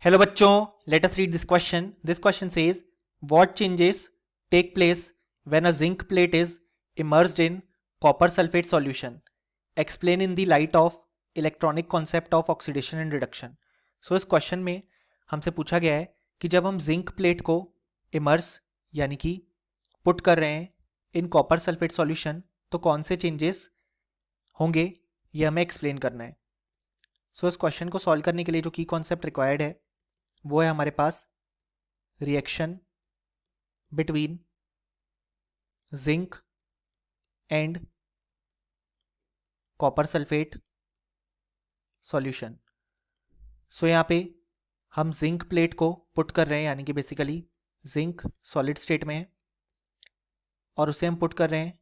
Hello बच्चों, let us read this question. This question says, what changes take place when a zinc plate is immersed in copper sulfate solution? Explain in the light of electronic concept of oxidation and reduction. So इस question में हमसे पूछा गया है कि जब हम zinc plate को इमर्स यानी कि पुट कर रहे हैं इन कॉपर सल्फेट सॉल्यूशन तो कौन से चेंजेस होंगे ये हमें एक्सप्लेन करना है. सो इस क्वेश्चन को सॉल्व करने के लिए जो की कॉन्सेप्ट रिक्वायर्ड है वो है हमारे पास reaction between zinc and copper sulphate solution. So यहाँ पे हम जिंक प्लेट को पुट कर रहे हैं यानी कि बेसिकली जिंक सॉलिड स्टेट में है और उसे हम पुट कर रहे हैं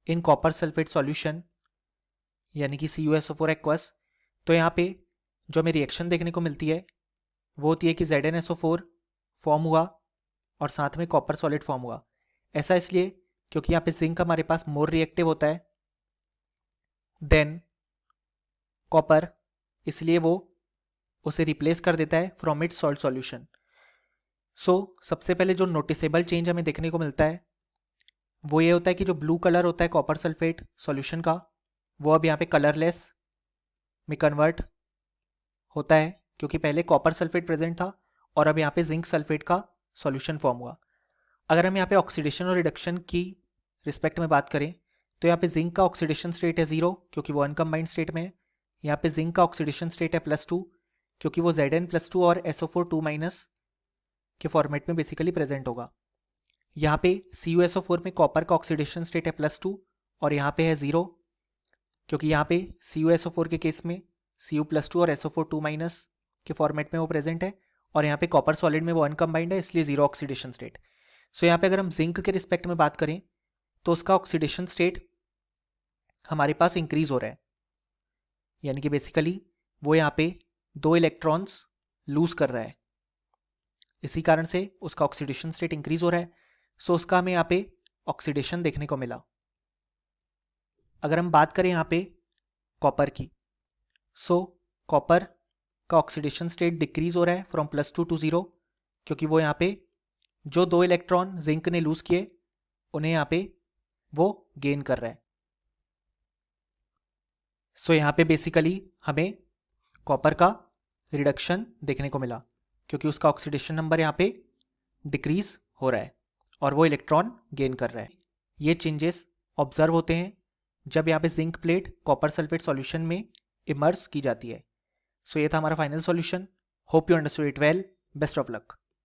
इन कॉपर सल्फेट सॉल्यूशन यानी कि CuSO4 एक्वस. तो यहाँ पे जो हमें रिएक्शन देखने को मिलती है वो होती है कि ZnSO4 फॉर्म हुआ और साथ में कॉपर सॉलिड फॉर्म हुआ. ऐसा इसलिए क्योंकि यहाँ पे जिंक हमारे पास मोर रिएक्टिव होता है देन कॉपर, इसलिए वो उसे रिप्लेस कर देता है फ्रॉम इट्स सॉल्ट सॉल्यूशन. सो सबसे पहले जो नोटिसेबल चेंज हमें देखने को मिलता है वो ये होता है कि जो ब्लू कलर होता है कॉपर सल्फेट सॉल्यूशन का वो अब यहाँ पे कलरलेस में कन्वर्ट होता है क्योंकि पहले कॉपर सल्फेट प्रेजेंट था और अब यहाँ पे जिंक सल्फेट का सॉल्यूशन फॉर्म हुआ. अगर हम यहाँ पे ऑक्सीडेशन और रिडक्शन की रिस्पेक्ट में बात करें तो यहाँ पे जिंक का ऑक्सीडेशन स्टेट है 0 क्योंकि वो अनकम्बाइंड स्टेट में है. यहाँ पे जिंक का ऑक्सीडेशन स्टेट है +2 क्योंकि वो Zn+2 और SO4 2- के फॉर्मेट में बेसिकली प्रेजेंट होगा. यहाँ पे CuSO4 में कॉपर का ऑक्सीडेशन स्टेट है +2 और यहाँ पे है 0 क्योंकि यहाँ पे CuSO4 के केस में Cu+2 और SO4 2- के फॉर्मेट में वो प्रेजेंट है और यहाँ पे कॉपर सॉलिड में वो अनकम्बाइंड है इसलिए 0 ऑक्सीडेशन स्टेट. सो यहाँ पे अगर हम जिंक के रिस्पेक्ट में बात करें तो उसका ऑक्सीडेशन स्टेट हमारे पास इंक्रीज हो रहा है यानी कि बेसिकली वो यहाँ पे 2 इलेक्ट्रॉन्स लूज कर रहा है, इसी कारण से उसका ऑक्सीडेशन स्टेट इंक्रीज हो रहा है. सो उसका हमें यहाँ पे ऑक्सीडेशन देखने को मिला. अगर हम बात करें यहाँ पे कॉपर की, सो कॉपर का ऑक्सीडेशन स्टेट डिक्रीज हो रहा है फ्रॉम +2 to 0 क्योंकि वो यहाँ पे जो 2 इलेक्ट्रॉन जिंक ने लूज किए उन्हें यहाँ पे वो गेन कर रहा है. सो यहाँ पे बेसिकली हमें कॉपर का रिडक्शन देखने को मिला क्योंकि उसका ऑक्सीडेशन नंबर यहाँ पे डिक्रीज हो रहा है और वो इलेक्ट्रॉन गेन कर रहा है. ये चेंजेस ऑब्जर्व होते हैं जब यहाँ पे zinc plate copper sulphate solution में इमर्स की जाती है. सो ये था हमारा final solution. Hope you understood it well. Best of luck.